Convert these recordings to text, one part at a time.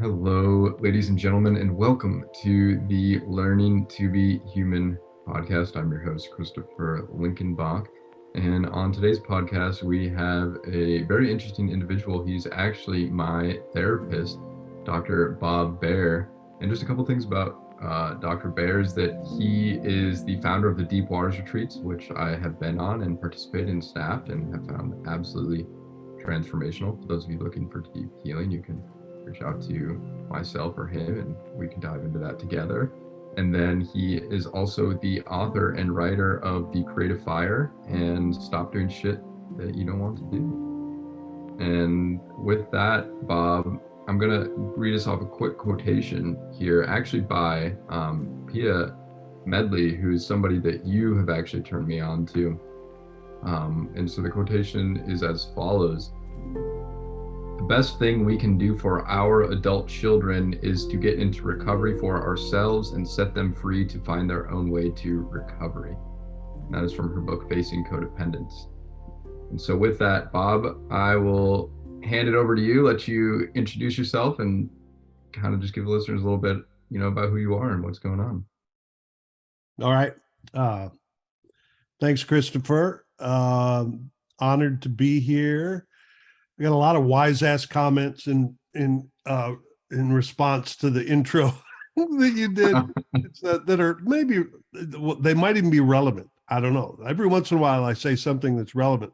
Hello, ladies and gentlemen, and welcome to the Learning to Be Human podcast. I'm your host, Christopherlinkenbach. And on today's podcast, we have a very interesting individual. He's actually my therapist, Dr. Bob Beare. And just a couple things about Dr. Beare is that he is the founder of the Deep Waters Retreats, which I have been on and participated in, staffed, and have found absolutely transformational. For those of you looking for deep healing, you can reach out to myself or him and we can dive into that together. And then he is also the author and writer of The Creative Fire and Stop Doing Shit That You Don't Want to Do. And with that, Bob, I'm going to read us off a quick quotation here, actually by Pia Medley, who's somebody that you have actually turned me on to. And so the quotation is as follows. The best thing we can do for our adult children is to get into recovery for ourselves and set them free to find their own way to recovery. And that is from her book, Facing Codependence. And so with that, Bob, I will hand it over to you, let you introduce yourself and kind of just give the listeners a little bit, about who you are and what's going on. All right. Thanks, Christopher. Honored to be here. I got a lot of wise ass comments in response to the intro that you did that are maybe they might even be relevant. I don't know. Every once in a while I say something that's relevant.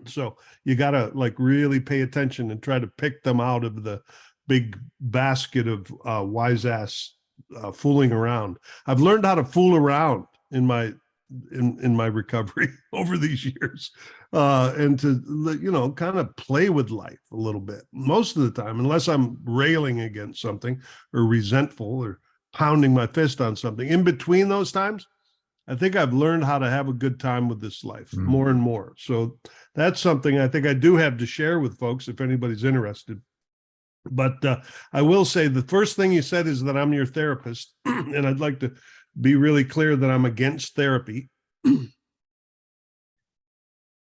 So you got to really pay attention and try to pick them out of the big basket of wise ass fooling around. I've learned how to fool around in my recovery over these years, and to kind of play with life a little bit most of the time, unless I'm railing against something or resentful or pounding my fist on something. In between those times, I think I've learned how to have a good time with this life more and more. So that's something I think I do have to share with folks if anybody's interested. But I will say the first thing you said is that I'm your therapist, and I'd like to be really clear that I'm against therapy.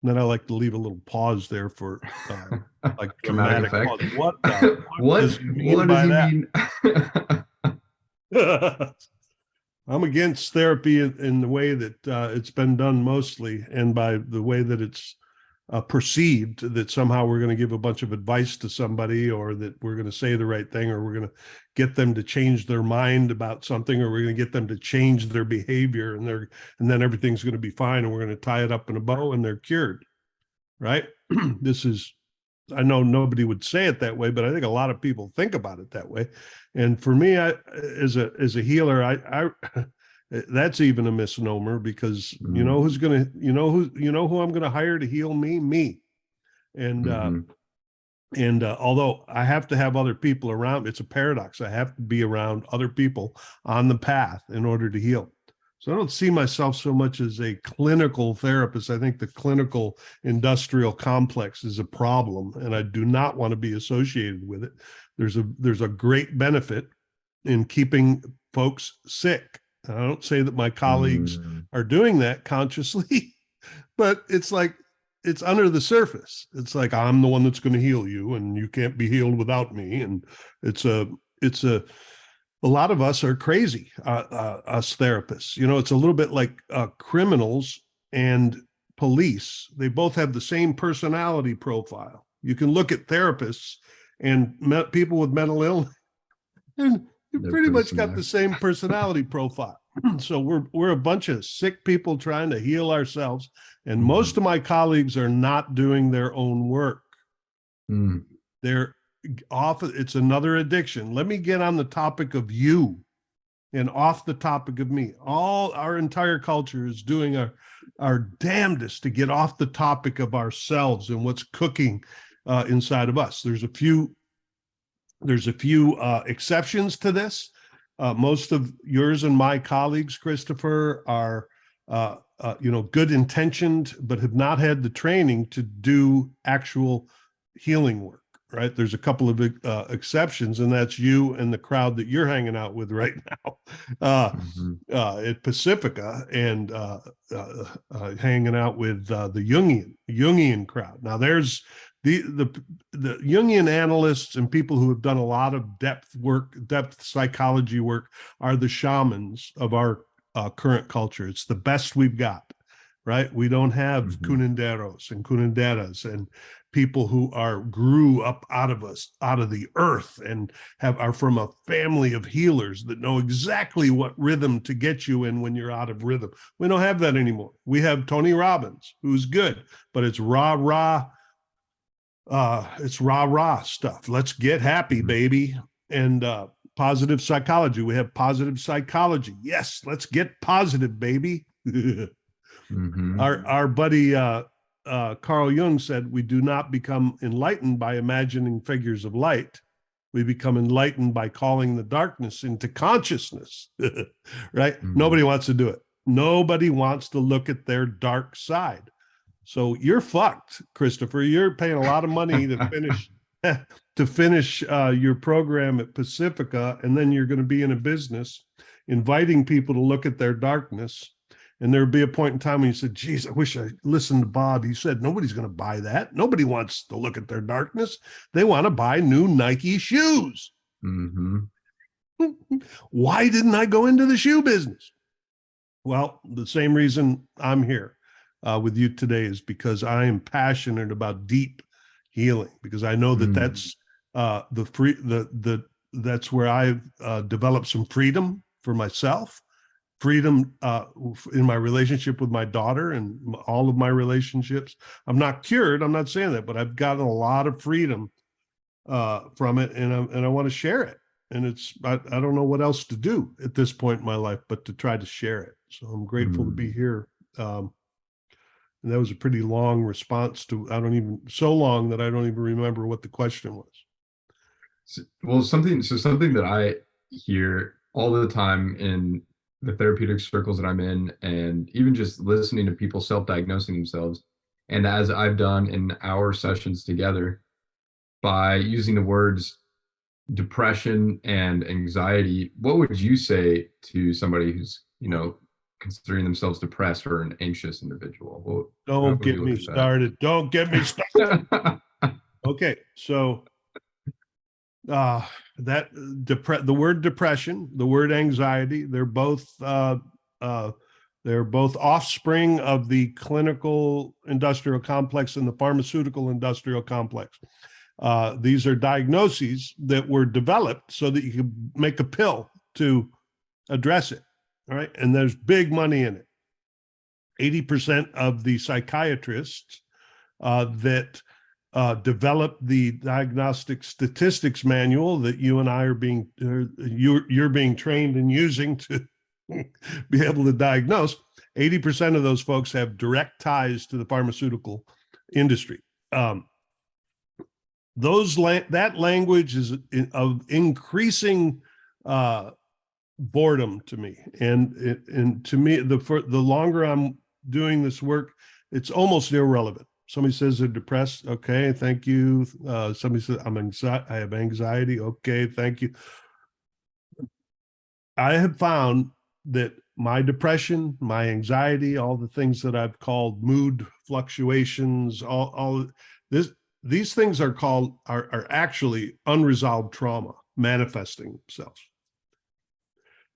Then I like to leave a little pause there for like dramatic pause. What does he mean by that? I'm against therapy in the way that it's been done mostly, and by the way that it's perceived that somehow we're going to give a bunch of advice to somebody, or that we're going to say the right thing, or we're going to get them to change their mind about something, or we're going to get them to change their behavior, and then everything's going to be fine, and we're going to tie it up in a bow and they're cured. Right? I know nobody would say it that way, but I think a lot of people think about it that way. And for me, as a healer, that's even a misnomer, because who I'm going to hire to heal me. And although I have to have other people around, it's a paradox. I have to be around other people on the path in order to heal. So I don't see myself so much as a clinical therapist. I think the clinical industrial complex is a problem, and I do not want to be associated with it. There's a great benefit in keeping folks sick. I don't say that my colleagues are doing that consciously, but it's like, it's under the surface. It's like, I'm the one that's going to heal you, and you can't be healed without me. And a lot of us are crazy, us therapists. It's a little bit like criminals and police. They both have the same personality profile. You can look at therapists and people with mental illness, and you pretty much got the same personality profile. So we're a bunch of sick people trying to heal ourselves, and most of my colleagues are not doing their own work. They're off. It's another addiction. Let me get on the topic of you and off the topic of me. Our entire culture is doing our damnedest to get off the topic of ourselves and what's cooking inside of us. There's a few exceptions to this. Most of yours and my colleagues, Christopher, are good intentioned, but have not had the training to do actual healing work. Right? There's a couple of exceptions, and that's you and the crowd that you're hanging out with right now at Pacifica, and hanging out with the Jungian crowd. Now, there's the Jungian analysts and people who have done a lot of depth psychology work are the shamans of our current culture. It's the best we've got, right? We don't have curanderos and curanderas and people who grew up out of the earth and are from a family of healers that know exactly what rhythm to get you in when you're out of rhythm. We don't have that anymore. We have Tony Robbins, who's good, but it's rah stuff. Let's get happy, baby. And positive psychology. We have positive psychology. Yes, let's get positive, baby. Our buddy Carl Jung said, we do not become enlightened by imagining figures of light. We become enlightened by calling the darkness into consciousness, right? Nobody wants to do it. Nobody wants to look at their dark side. So you're fucked, Christopher. You're paying a lot of money to finish your program at Pacifica, and then you're going to be in a business inviting people to look at their darkness. And there'll be a point in time when you said, geez, I wish I listened to Bob. He said, nobody's going to buy that. Nobody wants to look at their darkness. They want to buy new Nike shoes. Why didn't I go into the shoe business? Well, the same reason I'm here with you today is because I am passionate about deep healing, because I know that that's that's where I've developed some freedom for myself, freedom in my relationship with my daughter and all of my relationships. I'm not cured, I'm not saying that, but I've gotten a lot of freedom from it, and I want to share it. And I don't know what else to do at this point in my life but to try to share it. So I'm grateful to be here. And that was a pretty long response to, so long that I don't even remember what the question was. Well, something that I hear all the time in the therapeutic circles that I'm in, and even just listening to people self-diagnosing themselves, and as I've done in our sessions together, by using the words depression and anxiety, what would you say to somebody who's, considering themselves depressed or an anxious individual? Well, don't get me started. Don't get me started. Okay, so the word depression, the word anxiety, they're both offspring of the clinical industrial complex and the pharmaceutical industrial complex. These are diagnoses that were developed so that you could make a pill to address it. All right. And there's big money in it. 80% of the psychiatrists that developed the diagnostic statistics manual that you and I are you're being trained in using to be able to diagnose, 80% of those folks have direct ties to the pharmaceutical industry. That language is of increasing boredom to me, and to me, the longer I'm doing this work, it's almost irrelevant. Somebody says they're depressed, okay, thank you. Somebody says I have anxiety, okay, thank you. I have found that my depression, my anxiety, all the things that I've called mood fluctuations, these things are actually unresolved trauma manifesting themselves.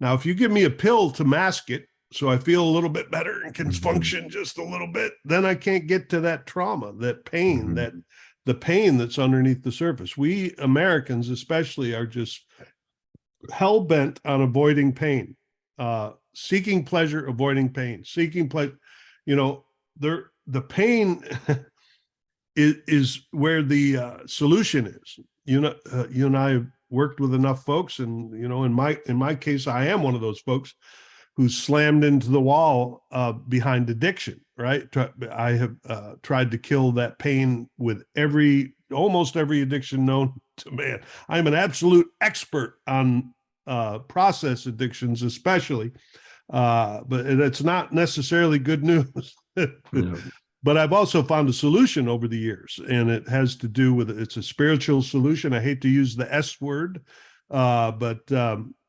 Now, if you give me a pill to mask it, so I feel a little bit better and can function just a little bit, then I can't get to that trauma, that pain, the pain that's underneath the surface. We Americans especially are just hell-bent on avoiding pain, seeking pleasure, avoiding pain, seeking pleasure. The pain is where the solution is. You and I have worked with enough folks, and in my case, I am one of those folks who's slammed into the wall behind addiction. Right? I have tried to kill that pain with almost every addiction known to man. I'm an absolute expert on process addictions, especially, but it's not necessarily good news. Yeah. But I've also found a solution over the years, and it has to do with, it's a spiritual solution. I hate to use the S word, but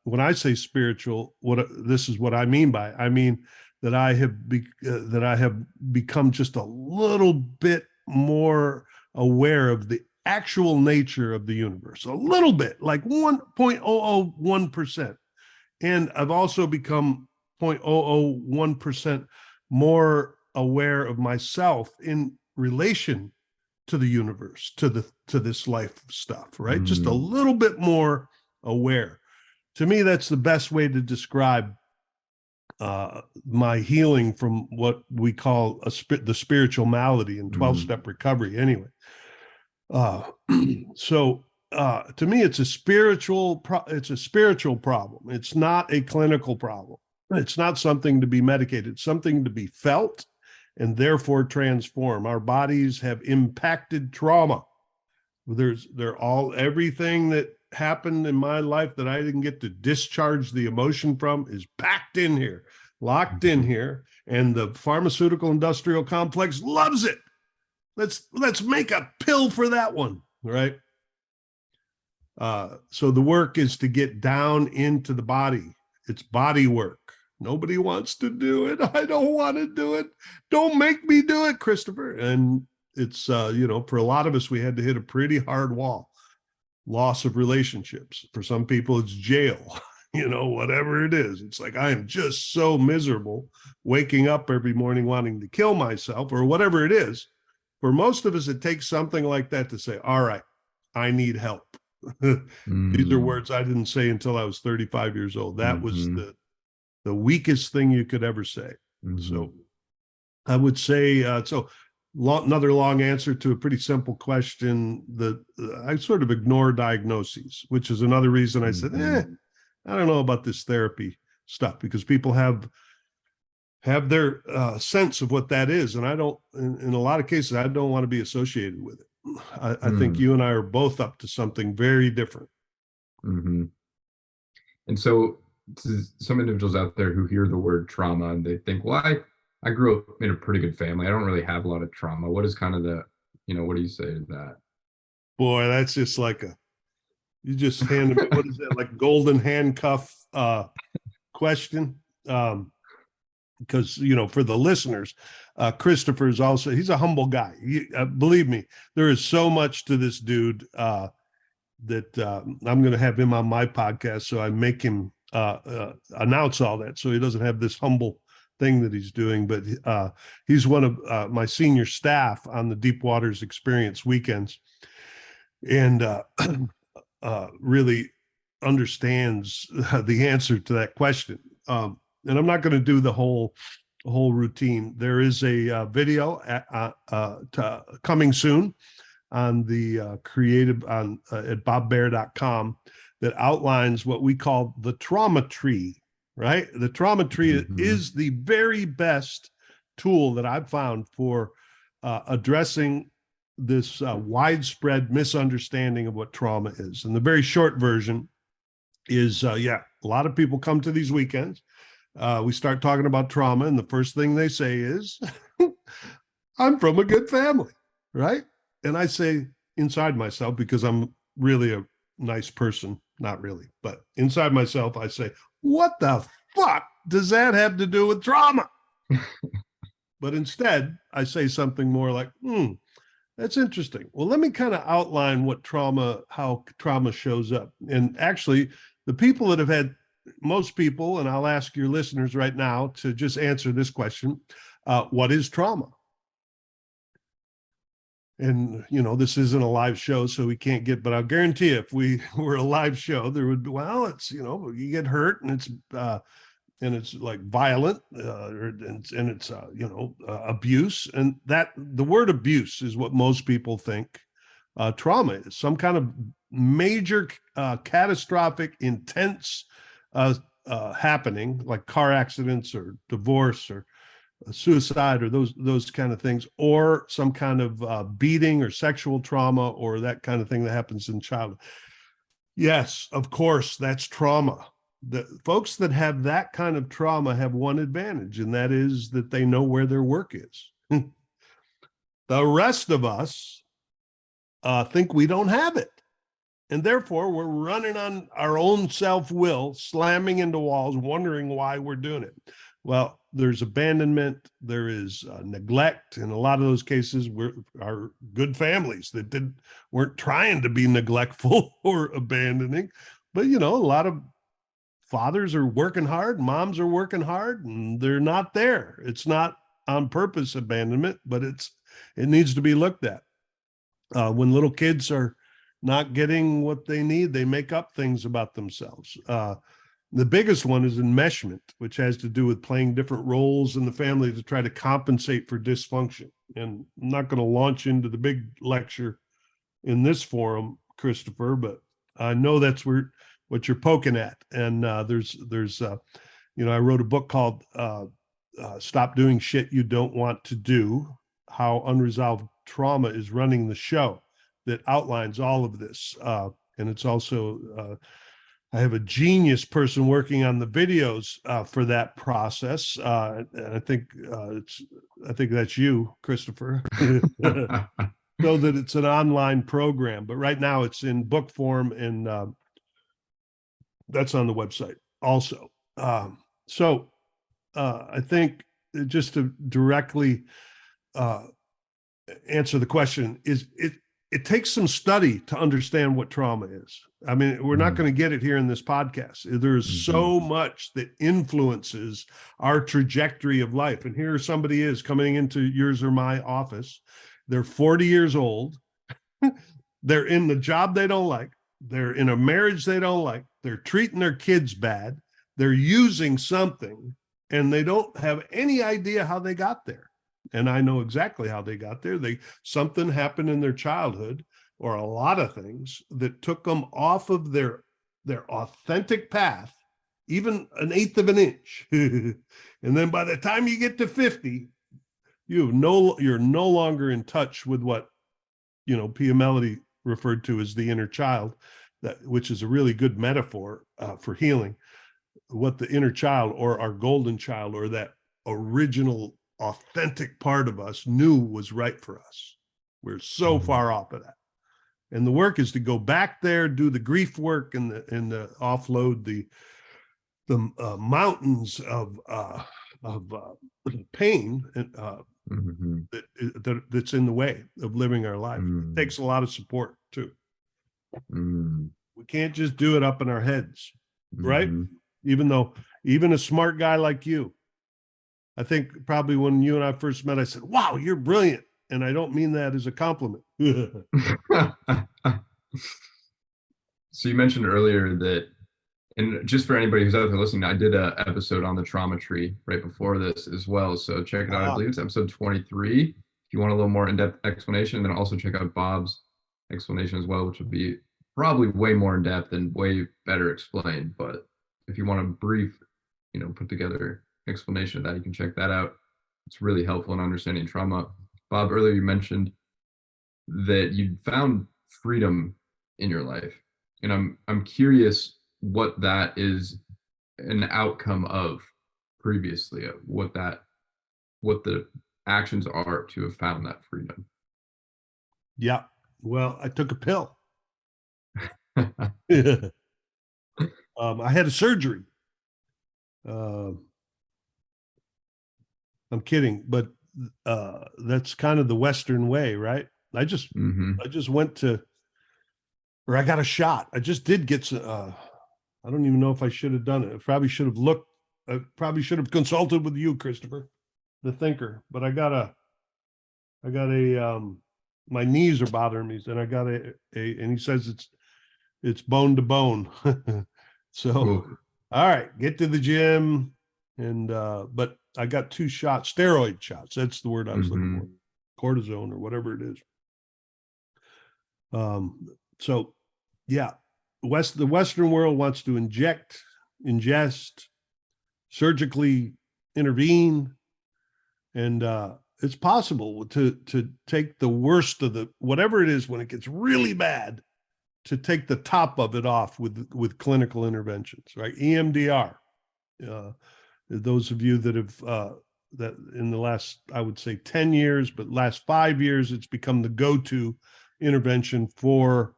when I say spiritual, this is what I mean by it. I mean that I have become just a little bit more aware of the actual nature of the universe, a little bit, like 1.001%. And I've also become 0.001% more aware of myself in relation to the universe, to this life stuff, right? Just a little bit more aware. To me, that's the best way to describe my healing from what we call the spiritual malady in 12-step recovery anyway. So to me, it's a spiritual problem. It's not a clinical problem. It's not something to be medicated. It's something to be felt and therefore transform. Our bodies have impacted trauma. Everything that happened in my life that I didn't get to discharge the emotion from is packed in here, locked in here, and the pharmaceutical industrial complex loves it. Let's make a pill for that one, right? So the work is to get down into the body. It's body work. Nobody wants to do it. I don't want to do it. Don't make me do it, Christopher. And it's, for a lot of us, we had to hit a pretty hard wall. Loss of relationships. For some people, it's jail, whatever it is. It's like, I am just so miserable waking up every morning wanting to kill myself or whatever it is. For most of us, it takes something like that to say, all right, I need help. These are words I didn't say until I was 35 years old. That was the weakest thing you could ever say. So I would say, another long answer to a pretty simple question, that I sort of ignore diagnoses, which is another reason I said, I don't know about this therapy stuff, because people have their sense of what that is. And I don't, in a lot of cases, I don't want to be associated with it. I think you and I are both up to something very different. And so to some individuals out there who hear the word trauma and they think, well, I grew up in a pretty good family. I don't really have a lot of trauma. What is kind of what do you say to that? Boy, that's just like you just handed me, what is that, like golden handcuff question? Because, for the listeners, Christopher is also, he's a humble guy. Believe me, there is so much to this dude that I'm going to have him on my podcast. So I make him announce all that, so he doesn't have this humble thing that he's doing. But he's one of my senior staff on the Deep Waters Experience weekends, and really understands the answer to that question. And I'm not going to do the whole routine. There is a video coming soon on the creative at bobbeare.com that outlines what we call the trauma tree, right? The trauma tree is the very best tool that I've found for addressing this widespread misunderstanding of what trauma is. And the very short version is, a lot of people come to these weekends. We start talking about trauma, and the first thing they say is, I'm from a good family, right? And I say inside myself, because I'm really a nice person, not really, but inside myself, I say, what the fuck does that have to do with trauma? But instead, I say something more like, that's interesting. Well, let me kind of outline how trauma shows up. And actually, the people that have had, most people, and I'll ask your listeners right now to just answer this question, what is trauma? And, this isn't a live show, so we can't but I'll guarantee you, if we were a live show, there would be, it's, you get hurt and it's like violent, and it's, abuse. And that the word abuse is what most people think trauma is, some kind of major, catastrophic, intense happening, like car accidents or divorce or suicide or those kind of things, or some kind of beating or sexual trauma or that kind of thing that happens in childhood. Yes, of course, that's trauma. The folks that have that kind of trauma have one advantage, and that is that they know where their work is. The rest of us think we don't have it. And therefore, we're running on our own self-will, slamming into walls, wondering why we're doing it. Well, there's abandonment, there is neglect. In a lot of those cases, are good families that weren't trying to be neglectful or abandoning, but a lot of fathers are working hard, moms are working hard, and they're not there. It's not on purpose abandonment, but it needs to be looked at. When little kids are not getting what they need, they make up things about themselves. The biggest one is enmeshment, which has to do with playing different roles in the family to try to compensate for dysfunction. And I'm not going to launch into the big lecture in this forum, Christopher, but I know that's what you're poking at. And there's I wrote a book called Stop Doing Shit You Don't Want to Do, How Unresolved Trauma is Running the Show, that outlines all of this. And it's also, I have a genius person working on the videos for that process. And I think that's you, Christopher. So that it's an online program, but right now it's in book form, and that's on the website also. I think, just to directly answer the question, is it takes some study to understand what trauma is. I mean, we're not going to get it here in this podcast. There's so much that influences our trajectory of life. And here somebody is coming into yours or my office. They're 40 years old. They're in the job they don't like. They're in a marriage they don't like. They're treating their kids bad. They're using something, and they don't have any idea how they got there. And I know exactly how they got there. Something happened in their childhood, or a lot of things, that took them off of their authentic path, even an eighth of an inch. And then by the time you get to 50, you're no longer in touch with what Pia Mellody referred to as the inner child, which is a really good metaphor for healing. What the inner child, or our golden child, or that original authentic part of us knew was right for us. We're so far off of that. And the work is to go back there, do the grief work, and the offload the mountains of pain that's in the way of living our life. It takes a lot of support too. We can't just do it up in our heads, right? Even a smart guy like you, I think probably when you and I first met, I said, "Wow, you're brilliant." And I don't mean that as a compliment. So you mentioned earlier that, and just for anybody who's out there listening, I did an episode on the trauma tree right before this as well. So check it out. I believe it's episode 23. If you want a little more in-depth explanation, then also check out Bob's explanation as well, which would be probably way more in-depth and way better explained. But if you want a brief, put together explanation of that, you can check that out. It's really helpful in understanding trauma. Bob, earlier you mentioned that you found freedom in your life, and I'm curious what that is an outcome of previously, what the actions are to have found that freedom. Yeah. Well, I took a pill. I had a surgery. I'm kidding, but that's kind of the Western way, right? I just went to, or I got a shot. I just did get some, I don't even know if I should have done it. I probably should have consulted with you, Christopher, the thinker, but I got a, my knees are bothering me, and I got and he says it's bone to bone. So, all right, get to the gym. And, but I got 2 shots, steroid shots. That's the word I was looking for, cortisone or whatever it is. So yeah, the Western world wants to ingest, surgically intervene. And, it's possible to take the worst of whatever it is, when it gets really bad, to take the top of it off with clinical interventions, right? EMDR. Those of you that have that in the last, I would say 10 years, but last 5 years, it's become the go-to intervention for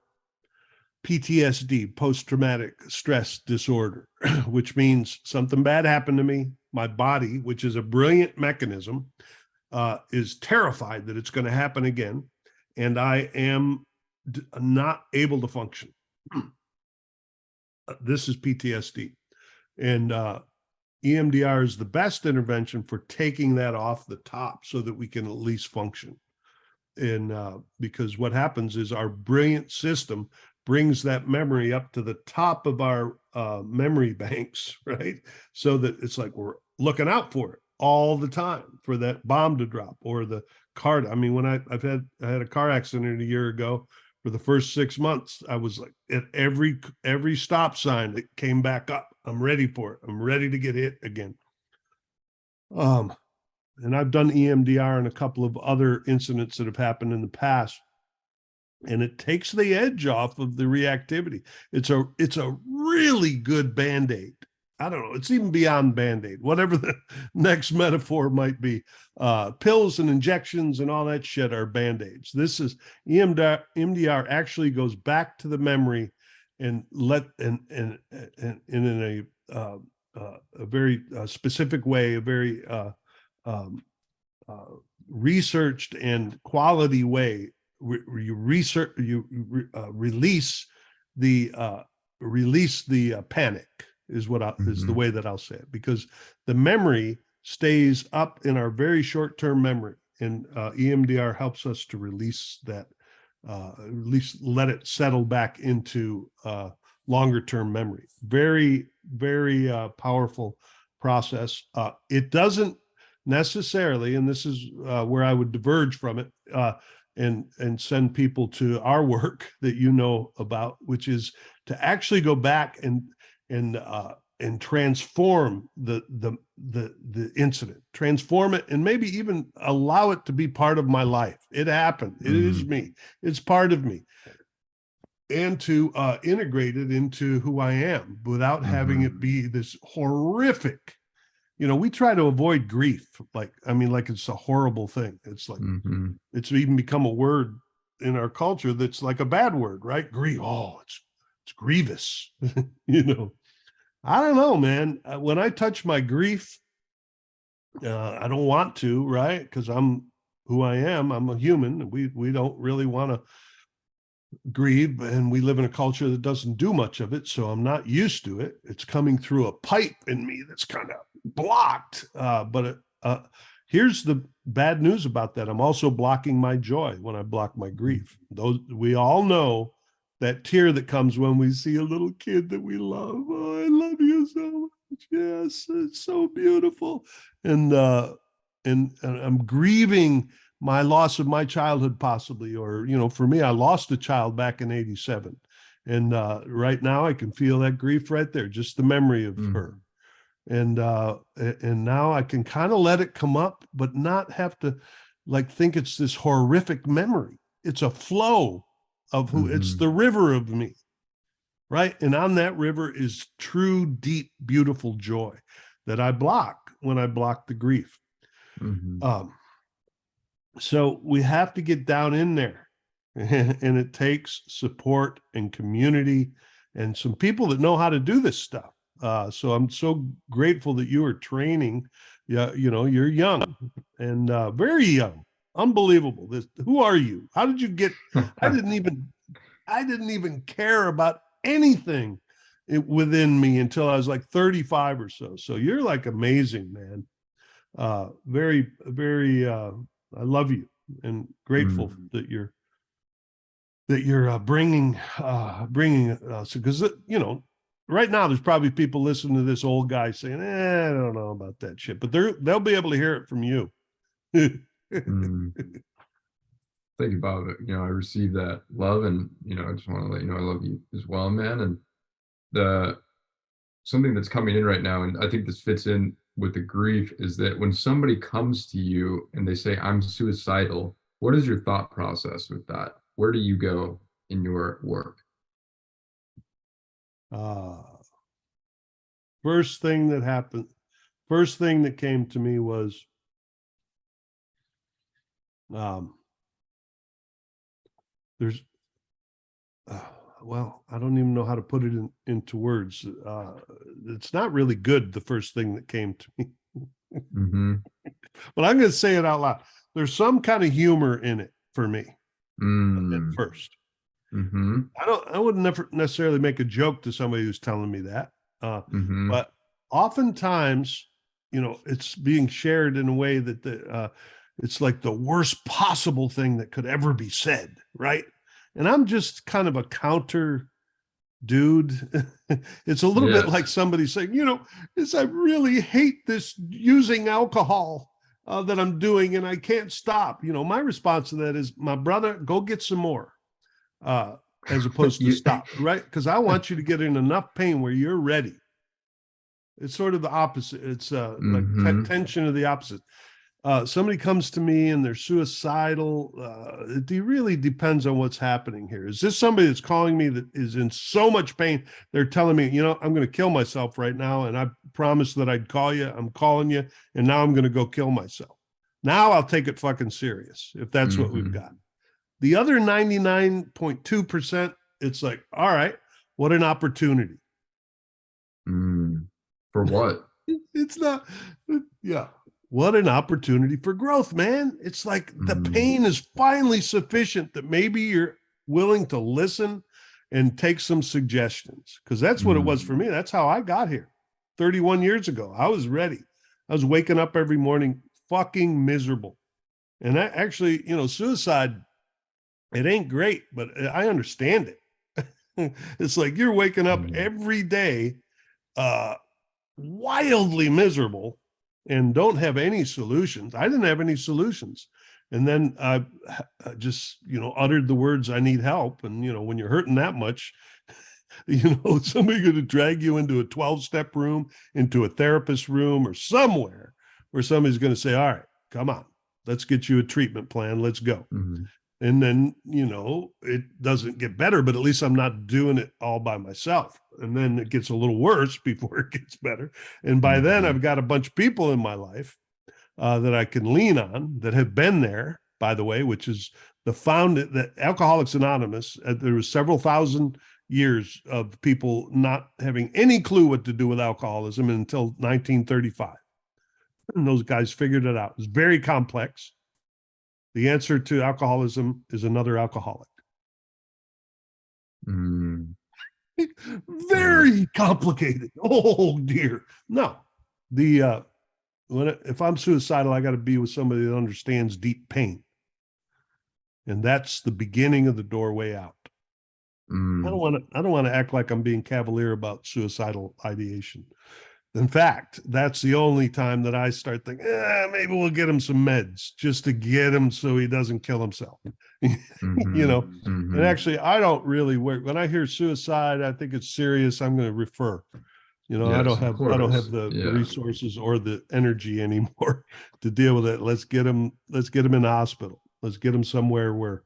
PTSD, post-traumatic stress disorder, which means something bad happened to me. my body, which is a brilliant mechanism, is terrified that it's going to happen again, and I am not able to function. This is PTSD, and EMDR is the best intervention for taking that off the top so that we can at least function. And because what happens is our brilliant system brings that memory up to the top of our memory banks, right? So that it's like we're looking out for it all the time, for that bomb to drop or the car. I mean, when I had a car accident a year ago. For the first 6 months, I was like at every stop sign that came back up, I'm ready for it. I'm ready to get hit again. And I've done EMDR in a couple of other incidents that have happened in the past, and it takes the edge off of the reactivity. It's a really good Band-Aid. I don't know. It's even beyond Band-Aid, whatever the next metaphor might be. Pills and injections and all that shit are Band-Aids. This is EMDR actually goes back to the memory and in a very specific way, a very researched and quality way. You release the panic. Is the way that I'll say it, because the memory stays up in our very short-term memory, and EMDR helps us to release that, at least let it settle back into longer-term memory. Very, very powerful process. It doesn't necessarily, and this is where I would diverge from it, and send people to our work that you know about, which is to actually go back and transform the incident, transform it, and maybe even allow it to be part of my life. It happened. It is me. It's part of me. And to integrate it into who I am without having it be this horrific. You know, we try to avoid grief. Like it's a horrible thing. It's like, it's even become a word in our culture that's like a bad word, right? Grief. Oh, it's grievous, you know. I don't know, man. When I touch my grief, I don't want to, right? Because I'm who I am. I'm a human. We don't really want to grieve, and we live in a culture that doesn't do much of it. So I'm not used to it. It's coming through a pipe in me that's kind of blocked. But here's the bad news about that. I'm also blocking my joy when I block my grief. Those, we all know that tear that comes when we see a little kid that we love. Oh, I love you so much. Yes, it's so beautiful. And I'm grieving my loss of my childhood, possibly, or, you know, for me, I lost a child back in '87. And right now I can feel that grief right there, just the memory of her. And now I can kind of let it come up, but not have to like think it's this horrific memory. It's a flow of who, it's the river of me, right? And on that river is true, deep, beautiful joy that I block when I block the grief. So we have to get down in there, and it takes support and community and some people that know how to do this stuff. So I'm so grateful that you are training. Yeah, you know, you're young and very young. Unbelievable. Who are you? How did you get? I didn't even care about anything within me until I was like 35 or so. So you're like amazing, man. Very, very. I love you and grateful that you're bringing us, because you know, right now there's probably people listening to this old guy saying, I don't know about that shit, but they'll be able to hear it from you. Think about it. You know, I received that love, and you know, I just want to let you know I love you as well, man. And something that's coming in right now, and I think this fits in with the grief, is that when somebody comes to you and they say, I'm suicidal, what is your thought process with that? Where do you go in your work? First thing that came to me was, there's, well, I don't even know how to put it into words. It's not really good, the first thing that came to me. Mm-hmm. But I'm going to say it out loud. There's some kind of humor in it for me at Mm. first. Mm-hmm. I wouldn't never necessarily make a joke to somebody who's telling me that. Mm-hmm. But oftentimes, it's being shared in a way that it's like the worst possible thing that could ever be said, right? And I'm just kind of a counter dude. It's a little bit like Yes. somebody saying, I really hate this using alcohol that I'm doing and I can't stop. My response to that is, my brother, go get some more, uh, as opposed to You, stop, right? Because I want you to get in enough pain where you're ready. It's sort of the opposite. It's like mm-hmm. tension of the opposite. Somebody comes to me and they're suicidal. It really depends on what's happening here. Is this somebody that's calling me that is in so much pain? They're telling me, I'm going to kill myself right now. And I promised that I'd call you. I'm calling you. And now I'm going to go kill myself. Now I'll take it fucking serious if that's what we've Mm-hmm. got. The other 99.2%, it's like, all right, what an opportunity. Mm. For what? It's not, yeah. What an opportunity for growth, man. It's like the Mm. pain is finally sufficient that maybe you're willing to listen and take some suggestions. Because that's what it was for Mm. me. That's how I got here 31 years ago. I was ready. I was waking up every morning fucking miserable. And I actually, suicide, it ain't great, but I understand it. It's like you're waking up Mm. every day uh wildly miserable and don't have any solutions. I didn't have any solutions. And then I just, uttered the words, I need help. And, when you're hurting that much, somebody going to drag you into a 12-step room, into a therapist room or somewhere where somebody's going to say, all right, come on, let's get you a treatment plan. Let's go. Mm. And then, it doesn't get better, but at least I'm not doing it all by myself. And then it gets a little worse before it gets better. And by then Mm-hmm. I've got a bunch of people in my life that I can lean on that have been there, by the way, which is that Alcoholics Anonymous, there was several thousand years of people not having any clue what to do with alcoholism until 1935. And those guys figured it out. It's very complex. The answer to alcoholism is another alcoholic. Mm. Right. Very complicated. Oh dear. No, the if I'm suicidal, I got to be with somebody that understands deep pain, and that's the beginning of the doorway out. Mm. I don't want to act like I'm being cavalier about suicidal ideation. In fact, that's the only time that I start thinking, maybe we'll get him some meds just to get him so he doesn't kill himself. Mm-hmm. And Mm-hmm. actually, I don't really work. When I hear suicide, I think it's serious. I'm going to refer. Yes, of I don't have course. the Yeah. resources or the energy anymore to deal with it. Let's get him in the hospital. Let's get him somewhere where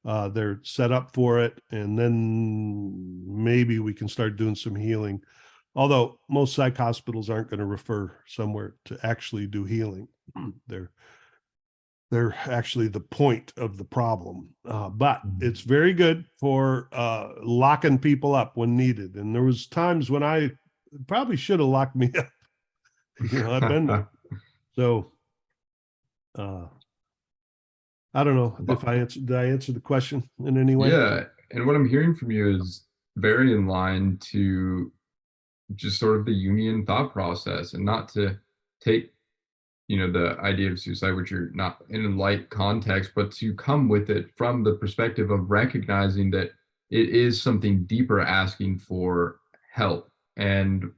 they're set up for it, and then maybe we can start doing some healing. Although most psych hospitals aren't going to refer somewhere to actually do healing. They're they're actually the point of the problem. But it's very good for locking people up when needed. And there was times when I probably should have locked me up. I've been there. So uh, I don't know if But did I answer the question in any way? yeah, and what I'm hearing from you is very in line to just sort of the Jungian thought process, and not to take, the idea of suicide, which you're not in a light context, but to come with it from the perspective of recognizing that it is something deeper, asking for help. And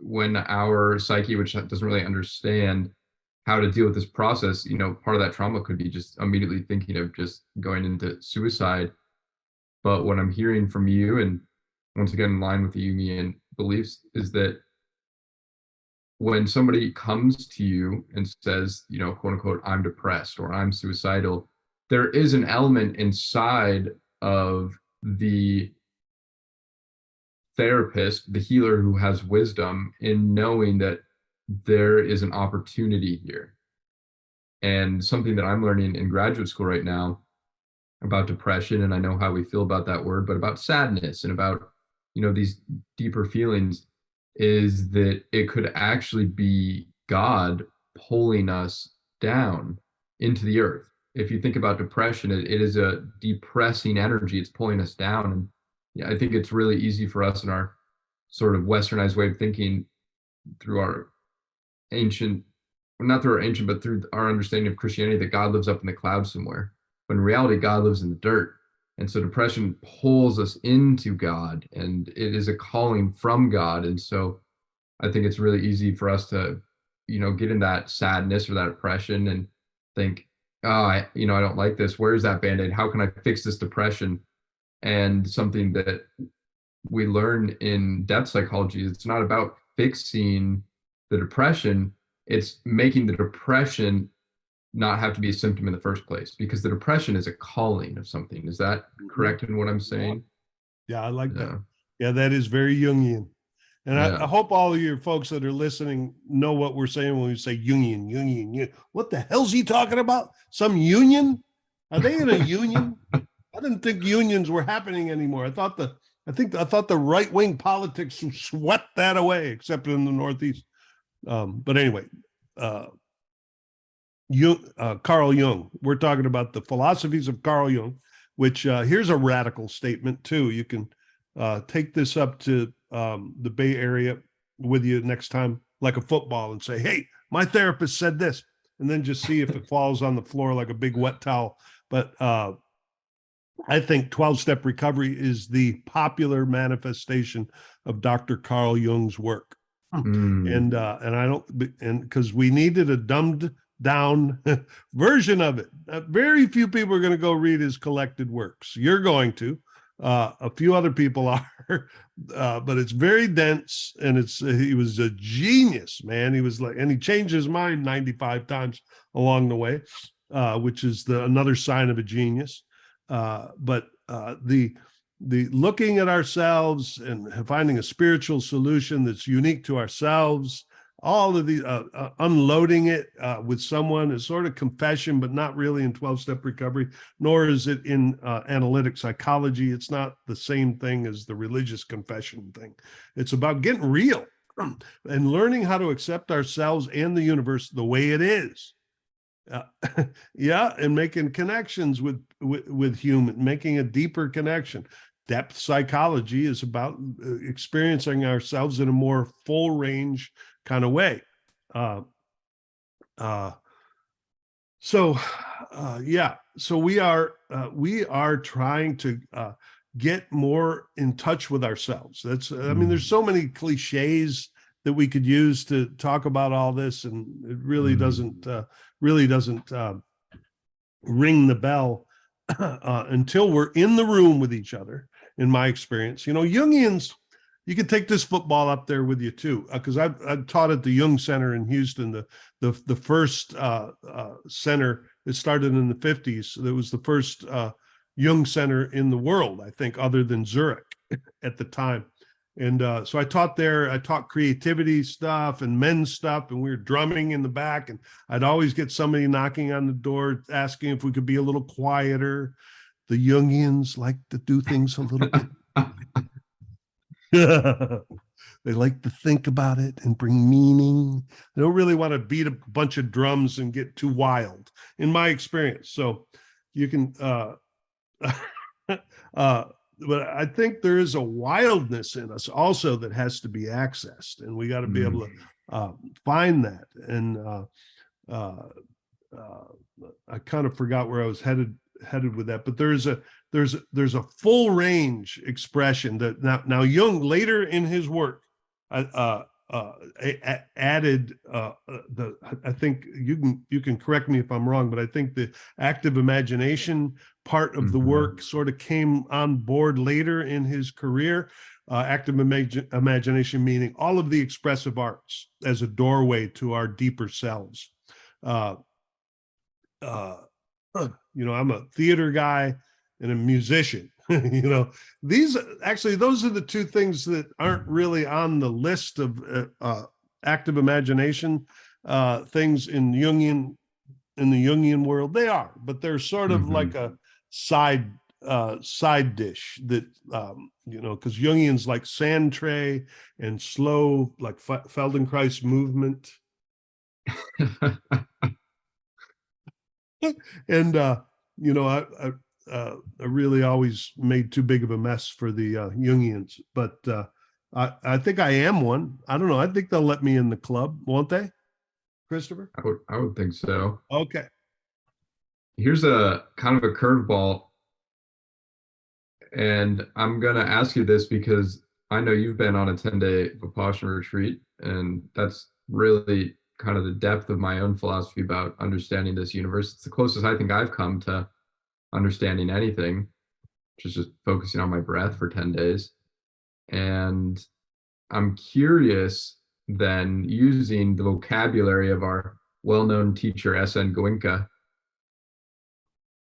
when our psyche, which doesn't really understand how to deal with this process, part of that trauma could be just immediately thinking of just going into suicide. But what I'm hearing from you, and once again in line with the Jungian beliefs, is that when somebody comes to you and says, quote unquote, I'm depressed or I'm suicidal, there is an element inside of the therapist, the healer, who has wisdom in knowing that there is an opportunity here. And something that I'm learning in graduate school right now about depression, and I know how we feel about that word, but about sadness and about, these deeper feelings, is that it could actually be God pulling us down into the earth. If you think about depression, it is a depressing energy. It's pulling us down. And yeah, I think it's really easy for us in our sort of westernized way of thinking through our ancient, well, not through our ancient, but through our understanding of Christianity, that God lives up in the clouds somewhere. But in reality, God lives in the dirt. And so depression pulls us into God, and it is a calling from God. And so I think it's really easy for us to, get in that sadness or that depression and think, oh, I don't like this. Where's that band-aid? How can I fix this depression? And something that we learn in depth psychology, it's not about fixing the depression, it's making the depression not have to be a symptom in the first place, because the depression is a calling of something. Is that correct in what I'm saying? Yeah, I like Yeah. that. Yeah, that is very Jungian. And I Yeah. hope all of your folks that are listening know what we're saying when we say Jungian. What the hell's he talking about? Some union? Are they in a union? I didn't think unions were happening anymore. I thought the right-wing politics swept that away, except in the Northeast. But anyway, Carl Jung. We're talking about the philosophies of Carl Jung, which here's a radical statement too. You can take this up to the Bay Area with you next time, like a football, and say, hey, my therapist said this, and then just see if it falls on the floor like a big wet towel. But I think 12-step recovery is the popular manifestation of Dr. Carl Jung's work. And I don't, and because we needed a dumbed down version of it. Very few people are going to go read his collected works. You're going to, a few other people are, but it's very dense, and he was a genius, man. He was like, and he changed his mind 95 times along the way, which is another sign of a genius. But the looking at ourselves and finding a spiritual solution that's unique to ourselves, all of the unloading it with someone is sort of confession, but not really in 12-step recovery, nor is it in analytic psychology. It's not the same thing as the religious confession thing. It's about getting real and learning how to accept ourselves and the universe the way it is. Yeah, and making connections with human, making a deeper connection. Depth psychology is about experiencing ourselves in a more full range kind of way. So we are trying to get more in touch with ourselves. I mean, there's so many cliches that we could use to talk about all this, and it really doesn't ring the bell until we're in the room with each other. In my experience, Jungians, you can take this football up there with you too, because I've taught at the Jung Center in Houston, the first center. It started in the 50s. It was the first Jung Center in the world, I think, other than Zurich at the time. And so I taught there. I taught creativity stuff and men's stuff, and we were drumming in the back. And I'd always get somebody knocking on the door asking if we could be a little quieter. The Jungians like to do things a little bit. They like to think about it and bring meaning. They don't really want to beat a bunch of drums and get too wild, in my experience. So you can, but I think there is a wildness in us also that has to be accessed, and we got to be able to find that. And I kind of forgot where I was headed with that, but there's a full range expression that now Jung later in his work added I think you can correct me if I'm wrong, but I think the active imagination part of the work sort of came on board later in his career. Active imagination meaning all of the expressive arts as a doorway to our deeper selves. I'm a theater guy and a musician. Those are the two things that aren't really on the list of active imagination things in the Jungian world. They are, but they're sort of like a side dish that because Jungians like sand tray and slow, like Feldenkrais movement, And I really always made too big of a mess for the Jungians, but I think I am one. I don't know. I think they'll let me in the club, won't they, Christopher? I would think so. Okay. Here's a kind of a curveball, and I'm gonna ask you this because I know you've been on a 10-day Vipassana retreat, and that's really kind of the depth of my own philosophy about understanding this universe. It's the closest I think I've come to understanding anything, which is just focusing on my breath for 10 days. And I'm curious then, using the vocabulary of our well-known teacher, S.N. Goenka,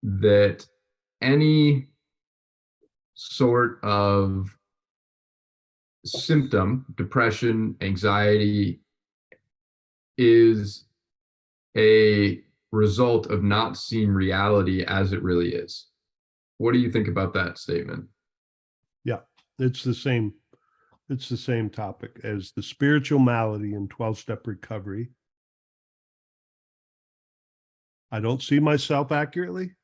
that any sort of symptom, depression, anxiety, is a result of not seeing reality as it really is. What do you think about that statement? Yeah, it's the same. It's the same topic as the spiritual malady in 12-step recovery. I don't see myself accurately.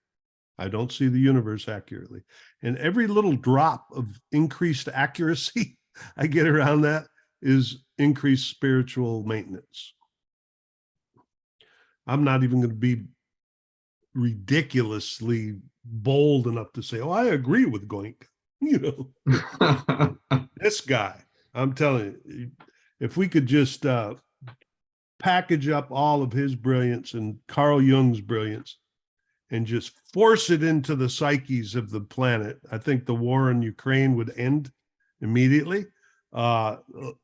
I don't see the universe accurately. And every little drop of increased accuracy I get around that is increased spiritual maintenance. I'm not even going to be ridiculously bold enough to say, oh, I agree with Goink. This guy, I'm telling you, if we could just package up all of his brilliance and Carl Jung's brilliance and just force it into the psyches of the planet, I think the war in Ukraine would end immediately. The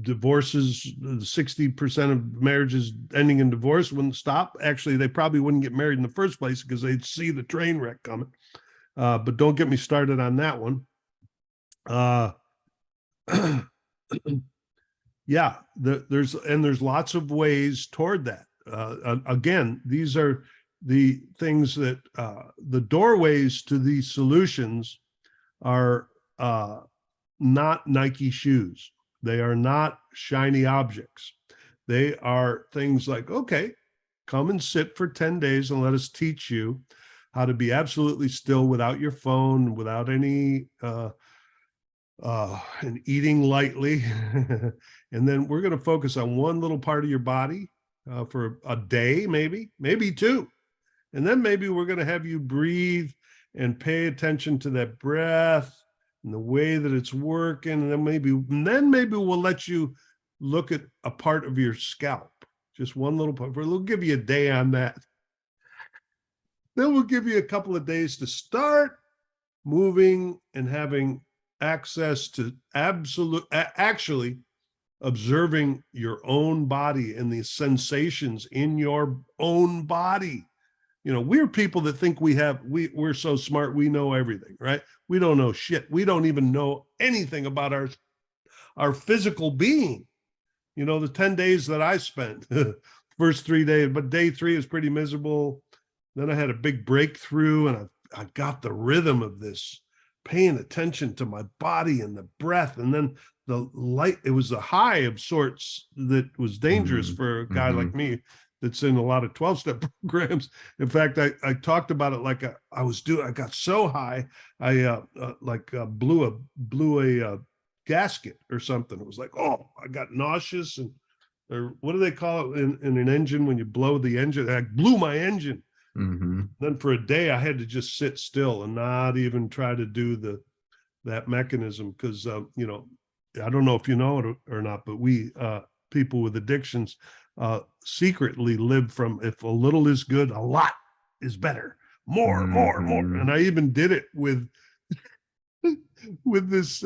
divorces, 60% of marriages ending in divorce wouldn't stop. Actually, they probably wouldn't get married in the first place because they'd see the train wreck coming. But don't get me started on that one. Yeah, there's lots of ways toward that. Again, these are the things that the doorways to these solutions are not Nike shoes. They are not shiny objects. They are things like, okay, come and sit for 10 days and let us teach you how to be absolutely still without your phone, without any and eating lightly. And then we're going to focus on one little part of your body for a day, maybe two. And then maybe we're going to have you breathe and pay attention to that breath and the way that it's working. And then maybe we'll let you look at a part of your scalp, just one little part. We'll give you a day on that. Then we'll give you a couple of days to start moving and having access to actually observing your own body and the sensations in your own body. We're people that think we're so smart, we know everything, right? We don't know shit. We don't even know anything about our physical being. The 10 days that I spent, first 3 days, but day 3 is pretty miserable. Then I had a big breakthrough and I got the rhythm of this, paying attention to my body and the breath. And then the light, it was a high of sorts that was dangerous for a guy like me that's in a lot of 12-step programs. In fact, I talked about it like I got so high, I blew a gasket or something. It was like, oh, I got nauseous. Or what do they call it in an engine when you blow the engine? I blew my engine. Then for a day, I had to just sit still and not even try to do that mechanism because, I don't know if you know it or not, but we people with addictions secretly live from, if a little is good, a lot is better, more. And I even did it with this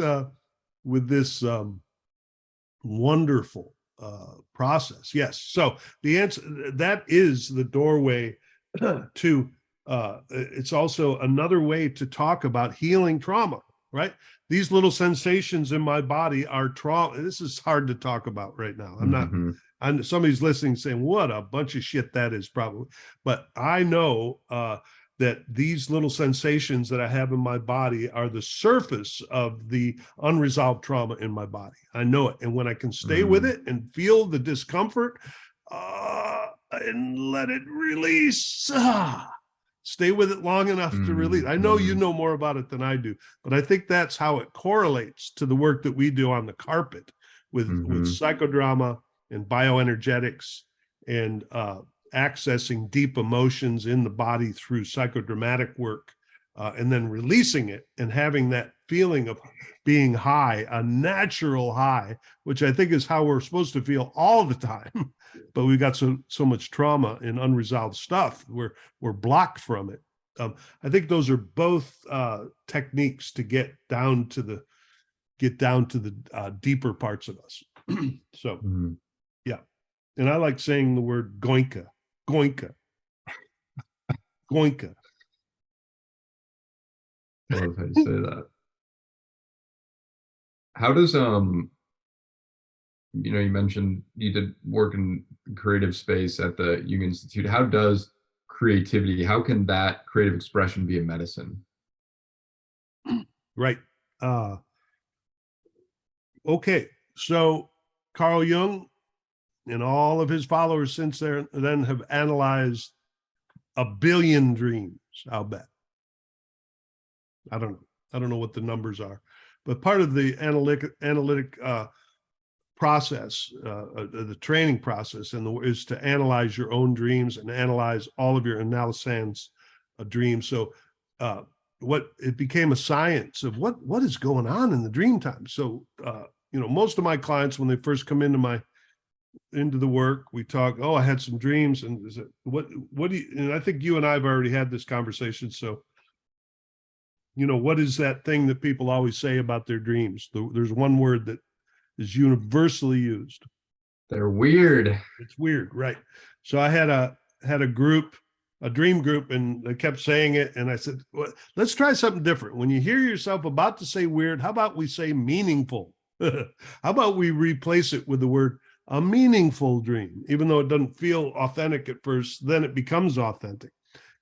wonderful process. Yes. So the answer, that is the doorway to it's also another way to talk about healing trauma, right? These little sensations in my body are trauma. This is hard to talk about right now. I'm somebody's listening saying, what a bunch of shit that is, probably. But I know that these little sensations that I have in my body are the surface of the unresolved trauma in my body. I know it. And when I can stay with it and feel the discomfort, and let it release. Stay with it long enough to release. I know you know more about it than I do, but I think that's how it correlates to the work that we do on the carpet with psychodrama and bioenergetics and accessing deep emotions in the body through psychodramatic work, and then releasing it and having that feeling of being high, a natural high, which I think is how we're supposed to feel all the time. But we've got so much trauma and unresolved stuff. We're blocked from it. I think those are both techniques to get down to the deeper parts of us. So, yeah. And I like saying the word goinka, goinka, goinka. I love how you say that. How does you mentioned you did work in creative space at the Jung Institute. How does creativity, how can that creative expression be a medicine? Right. Okay. So Carl Jung and all of his followers since then have analyzed 1 billion dreams, I'll bet. I don't know what the numbers are, but part of the analytic process, the training process, is to analyze your own dreams and analyze all of your analysis dreams. So what it became a science of what is going on in the dream time. So most of my clients, when they first come into the work, we talk, I had some dreams, and is it what do you, and I think you and I have already had this conversation. So what is that thing that people always say about their dreams? There's one word that is universally used. They're weird. It's weird, right? So I had a group, a dream group, and they kept saying it, and I said, well, let's try something different. When you hear yourself about to say weird, how about we say meaningful? How about we replace it with the word a meaningful dream? Even though it doesn't feel authentic at first, then it becomes authentic,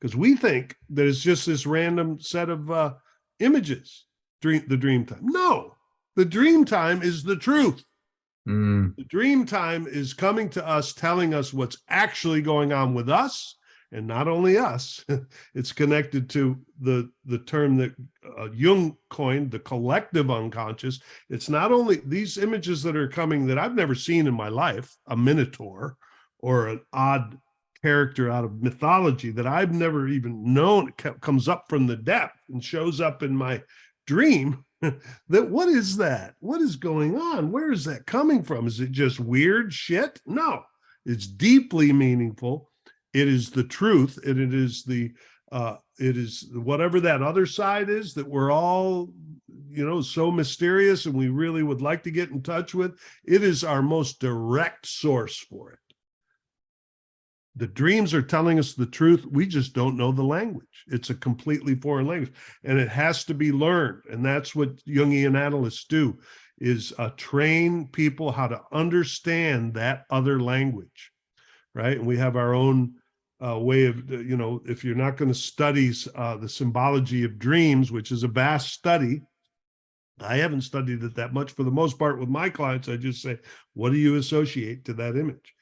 because we think that it's just this random set of images, the dream time. No, the dream time is the truth. The dream time is coming to us, telling us what's actually going on with us, and not only us. It's connected to the term that Jung coined, the collective unconscious. It's not only these images that are coming that I've never seen in my life, a minotaur or an odd character out of mythology that I've never even known. It comes up from the depth and shows up in my dream. That what is that? What is going on? Where is that coming from? Is it just weird shit? No, it's deeply meaningful. It is the truth, and it is whatever that other side is that we're all, so mysterious and we really would like to get in touch with. It is our most direct source for it. The dreams are telling us the truth. We just don't know the language. It's a completely foreign language, and it has to be learned. And that's what Jungian analysts do, is train people how to understand that other language, right? And we have our own way of, if you're not going to study the symbology of dreams, which is a vast study. I haven't studied it that much for the most part with my clients. I just say, what do you associate to that image?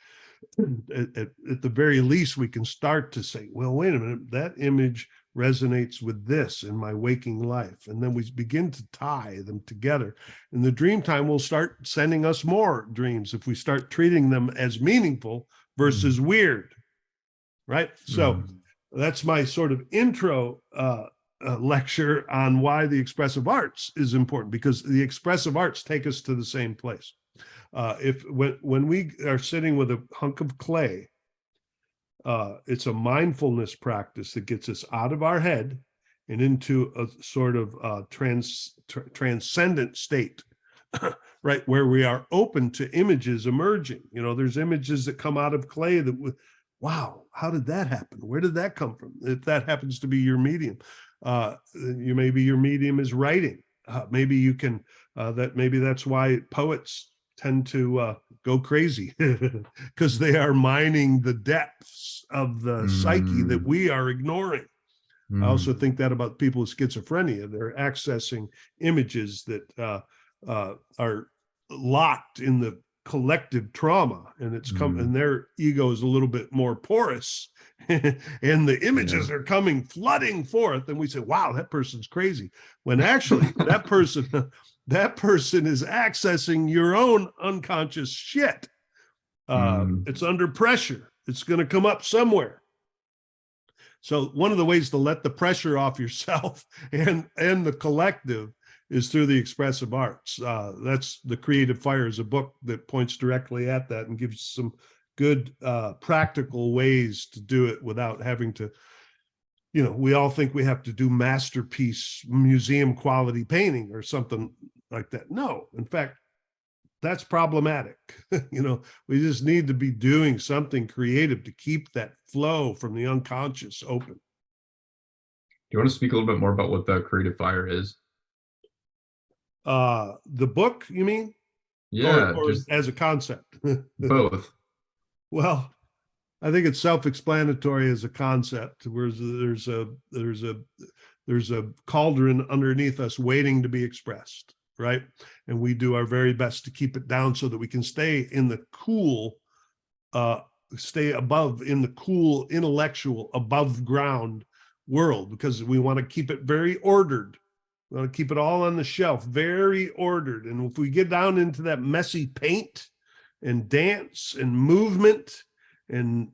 At the very least, we can start to say, well, wait a minute, that image resonates with this in my waking life. And then we begin to tie them together. And the dream time will start sending us more dreams if we start treating them as meaningful versus weird, right? So that's my sort of intro lecture on why the expressive arts is important, because the expressive arts take us to the same place. When we are sitting with a hunk of clay, it's a mindfulness practice that gets us out of our head and into a sort of transcendent state, right, where we are open to images emerging. There's images that come out of clay that, wow, how did that happen? Where did that come from? If that happens to be your medium, maybe your medium is writing. Maybe you can. Maybe that's why poets tend to go crazy, because they are mining the depths of the psyche that we are ignoring. I also think that about people with schizophrenia. They're accessing images that are locked in the collective trauma, and it's come, Mm. and their ego is a little bit more porous, and the images are coming flooding forth, and we say, wow, that person's crazy, when actually that person is accessing your own unconscious shit. It's under pressure. It's going to come up somewhere. So one of the ways to let the pressure off yourself and the collective is through the expressive arts. That's The Creative Fire is a book that points directly at that and gives some good practical ways to do it without having to, we all think we have to do masterpiece, museum quality painting or something like that. No, in fact, that's problematic. We just need to be doing something creative to keep that flow from the unconscious open. Do you want to speak a little bit more about what the Creative Fire is? The book, you mean? Yeah, Or just as a concept? both. Well, I think it's self-explanatory as a concept. Where there's a cauldron underneath us waiting to be expressed, right? And we do our very best to keep it down so that we can stay in the cool, stay above in the cool, intellectual, above ground world, because we want to keep it very ordered. We want to keep it all on the shelf, very ordered. And if we get down into that messy paint and dance and movement and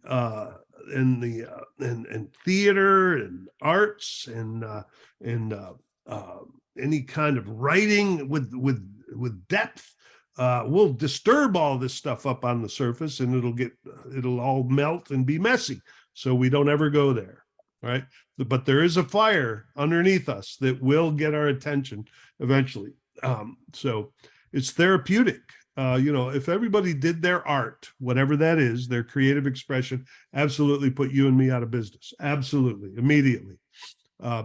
theater and arts and any kind of writing with depth, we'll disturb all this stuff up on the surface, and it'll all melt and be messy. So we don't ever go there, right? But there is a fire underneath us that will get our attention eventually. So it's therapeutic. If everybody did their art, whatever that is, their creative expression, absolutely put you and me out of business. Absolutely, immediately.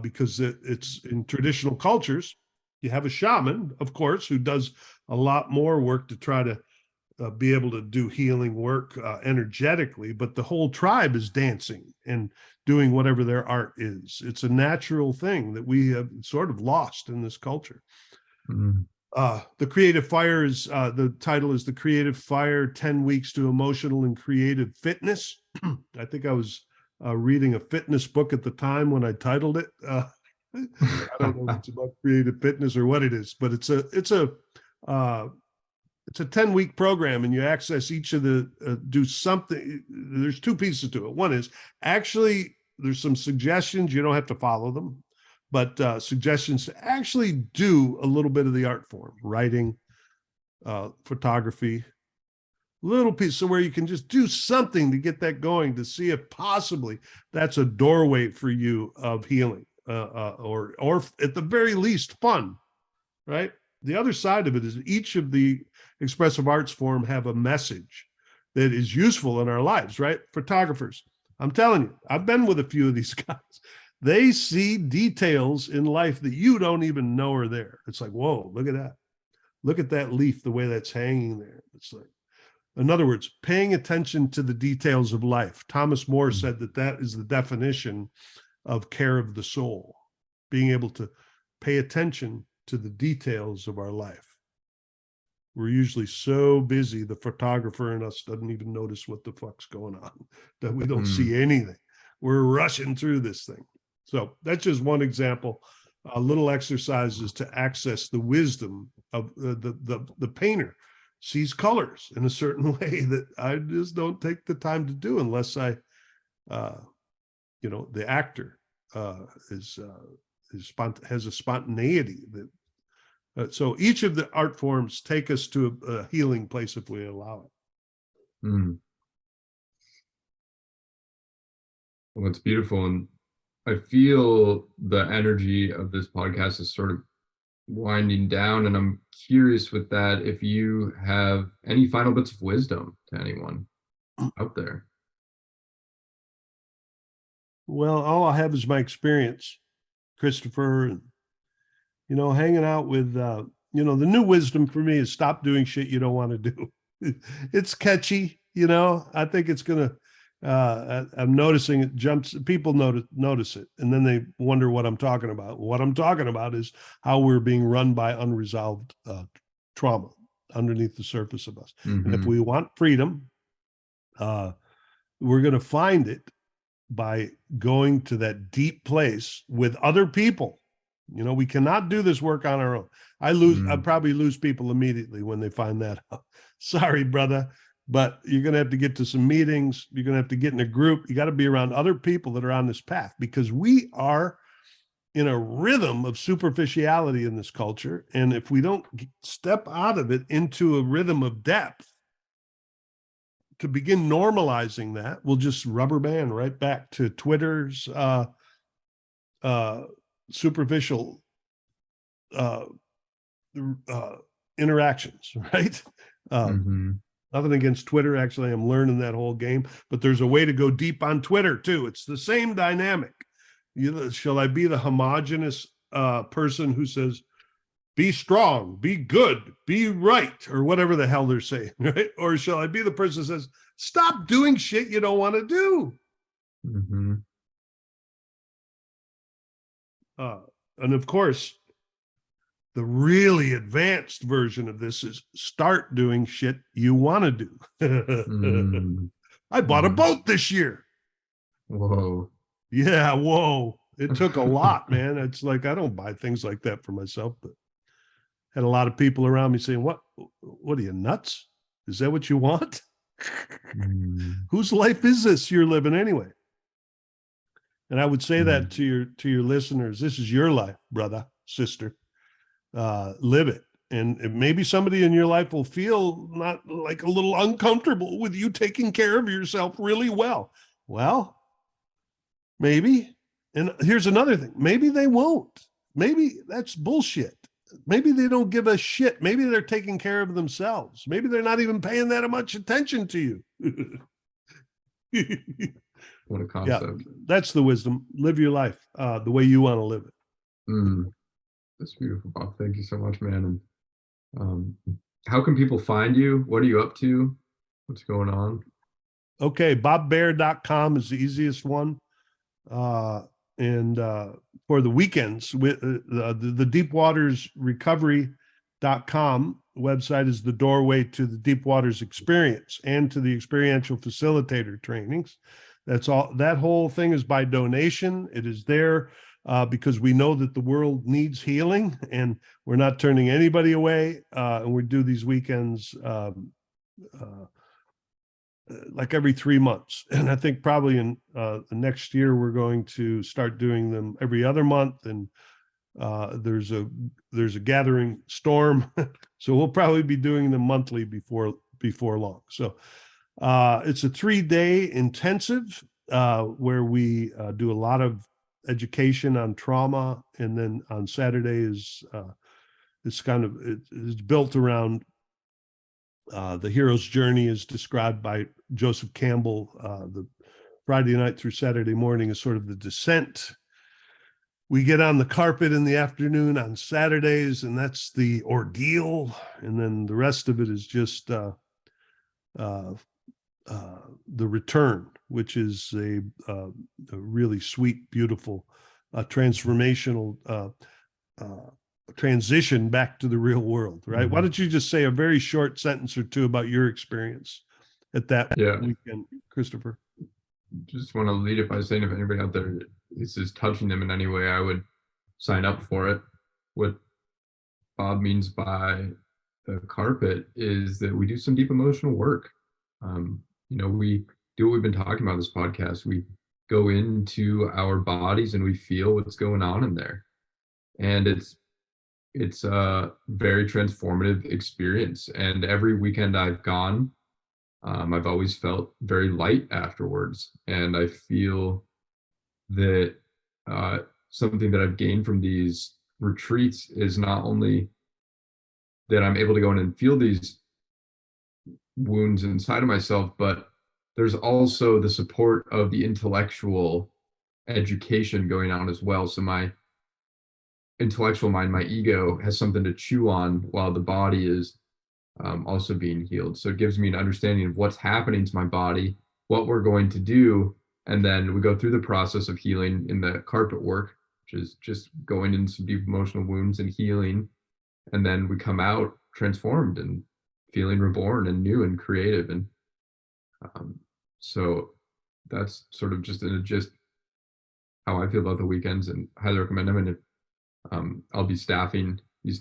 Because it's in traditional cultures, you have a shaman, of course, who does a lot more work to try to be able to do healing work energetically, but the whole tribe is dancing and doing whatever their art is. It's a natural thing that we have sort of lost in this culture. Mm. The Creative Fire is, the title is The Creative Fire, 10 Weeks to Emotional and Creative Fitness. I think I was reading a fitness book at the time when I titled it. I don't know if it's about creative fitness or what it is, but it's a 10-week program, and you access each of the do something. There's two pieces to it. One is actually there's some suggestions. You don't have to follow them, but suggestions to actually do a little bit of the art form, writing, photography, little piece, so where you can just do something to get that going, to see if possibly that's a doorway for you of healing, or at the very least fun, right? The other side of it is each of the expressive arts form have a message that is useful in our lives, right? Photographers, I'm telling you, I've been with a few of these guys. They see details in life that you don't even know are there. It's like, whoa, look at that. Look at that leaf, the way that's hanging there. It's like, in other words, paying attention to the details of life. Thomas More said that is the definition of care of the soul, being able to pay attention to the details of our life. We're usually so busy, the photographer in us doesn't even notice what the fuck's going on, that we don't see anything. We're rushing through this thing. So that's just one example. Little exercises to access the wisdom of the painter. Sees colors in a certain way that I just don't take the time to do unless I, the actor has a spontaneity that. So each of the art forms take us to a healing place if we allow it. Mm. Well, it's beautiful, and I feel the energy of this podcast is sort of winding down, and I'm curious with that if you have any final bits of wisdom to anyone out there. Well, all I have is my experience, Christopher, and hanging out with the new wisdom for me is stop doing shit you don't want to do. It's catchy, I think it's gonna I'm noticing it jumps, people notice it, and then they wonder what I'm talking about. What I'm talking about is how we're being run by unresolved trauma. underneath the surface of us. Mm-hmm. And if we want freedom, we're going to find it by going to that deep place with other people. You know, we cannot do this work on our own. I probably lose people immediately when they find that out. Sorry, brother, but you're going to have to get to some meetings. You're going to have to get in a group. You got to be around other people that are on this path, because we are in a rhythm of superficiality in this culture. And if we don't step out of it into a rhythm of depth, to begin normalizing that, we'll just rubber band right back to Twitter's superficial interactions, right? Nothing against Twitter. Actually, I'm learning that whole game, but there's a way to go deep on Twitter too. It's the same dynamic. Shall I be the homogenous person who says, be strong, be good, be right, or whatever the hell they're saying, right? Or shall I be the person who says, stop doing shit you don't want to do? And of course, the really advanced version of this is start doing shit you want to do. I bought a boat this year. Whoa. Yeah, whoa. It took a lot, man. It's like, I don't buy things like that for myself, but had a lot of people around me saying, what are you, nuts? Is that what you want? Whose life is this you're living anyway? And I would say that to your listeners. This is your life, brother, sister. Live it. And maybe somebody in your life will feel not like a little uncomfortable with you taking care of yourself really well. Well, maybe. And here's another thing. Maybe they won't. Maybe that's bullshit. Maybe they don't give a shit. Maybe they're taking care of themselves. Maybe they're not even paying that much attention to you. What a concept. Yeah, that's the wisdom. Live your life the way you want to live it. That's beautiful, Bob. Thank you so much, man. And how can people find you? What are you up to? What's going on? Okay, bobbeare.com is the easiest one. And for the weekends, with the deepwatersrecovery.com website is the doorway to the Deep Waters experience and to the experiential facilitator trainings. That's all. That whole thing is by donation. It is there because we know that the world needs healing, and we're not turning anybody away. And we do these weekends like every 3 months. And I think probably in the next year, we're going to start doing them every other month. And there's a gathering storm. So we'll probably be doing them monthly before long. So it's a 3-day intensive where we do a lot of education on trauma. And then on Saturday is it's built around the hero's journey is described by Joseph Campbell. The Friday night through Saturday morning is sort of the descent. We get on the carpet in the afternoon on Saturdays, and that's the ordeal. And then the rest of it is just the return, which is a really sweet, beautiful, transformational transition back to the real world, right? Why don't you just say a very short sentence or two about your experience at that weekend, Christopher? Just want to lead it by saying, if anybody out there this is touching them in any way, I would sign up for it. What Bob means by the carpet is that we do some deep emotional work. We do what we've been talking about this podcast. We go into our bodies and we feel what's going on in there. And it's a very transformative experience. And every weekend I've gone, I've always felt very light afterwards. And I feel that something that I've gained from these retreats is not only that I'm able to go in and feel these wounds inside of myself, but there's also the support of the intellectual education going on as well. So my intellectual mind, my ego, has something to chew on while the body is also being healed. So it gives me an understanding of what's happening to my body, what we're going to do, and then we go through the process of healing in the carpet work, which is just going into some deep emotional wounds and healing, and then we come out transformed. And feeling reborn and new and creative. And so that's sort of just how I feel about the weekends, and highly recommend them. And if, I'll be staffing this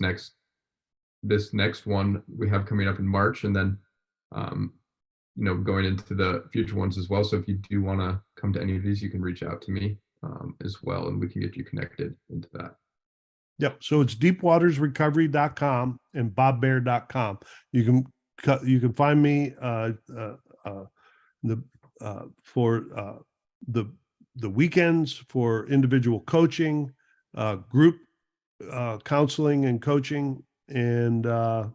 next one we have coming up in March, and then going into the future ones as well. So if you do want to come to any of these, you can reach out to me as well, and we can get you connected into that. Yep. So it's deepwatersrecovery.com and bobbeare.com. You can find me for the weekends for individual coaching, group counseling and coaching, and I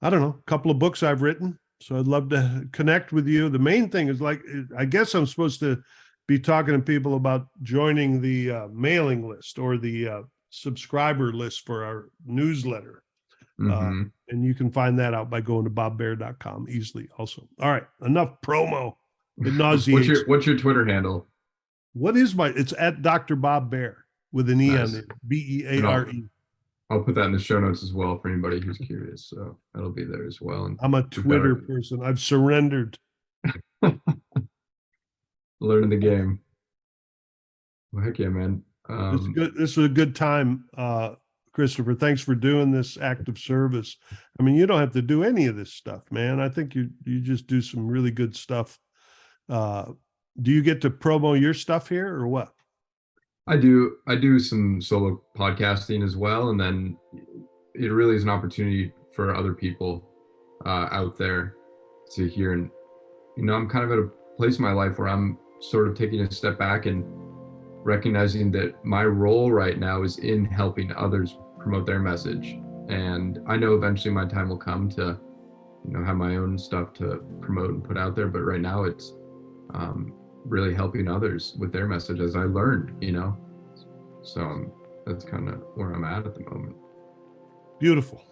don't know, a couple of books I've written. So I'd love to connect with you. The main thing is, like, I guess I'm supposed to be talking to people about joining the mailing list or the subscriber list for our newsletter. Mm-hmm. And you can find that out by going to bobbeare.com easily also. All right, enough promo. It nauseates. What's your Twitter handle? What is it's at Dr. Bob Beare with an E Nice. on it, Beare. I'll put that in the show notes as well for anybody who's curious. So that'll be there as well. And I'm a Twitter person. I've surrendered. Learning the game. Well, heck yeah, man. It's good. This was a good time, Christopher. Thanks for doing this act of service. I mean, you don't have to do any of this stuff, man. I think you just do some really good stuff. Do you get to promo your stuff here or what? I do some solo podcasting as well, and then it really is an opportunity for other people out there to hear. And I'm kind of at a place in my life where I'm sort of taking a step back and recognizing that my role right now is in helping others promote their message. And I know eventually my time will come to have my own stuff to promote and put out there, but right now it's really helping others with their message as I learned, so that's kind of where I'm at the moment. Beautiful.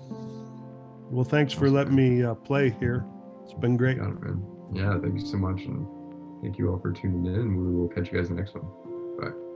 Well, thanks for letting me play here. It's been great. Got it, man. Yeah, thank you so much, and thank you all for tuning in. We will catch you guys in the next one. Bye.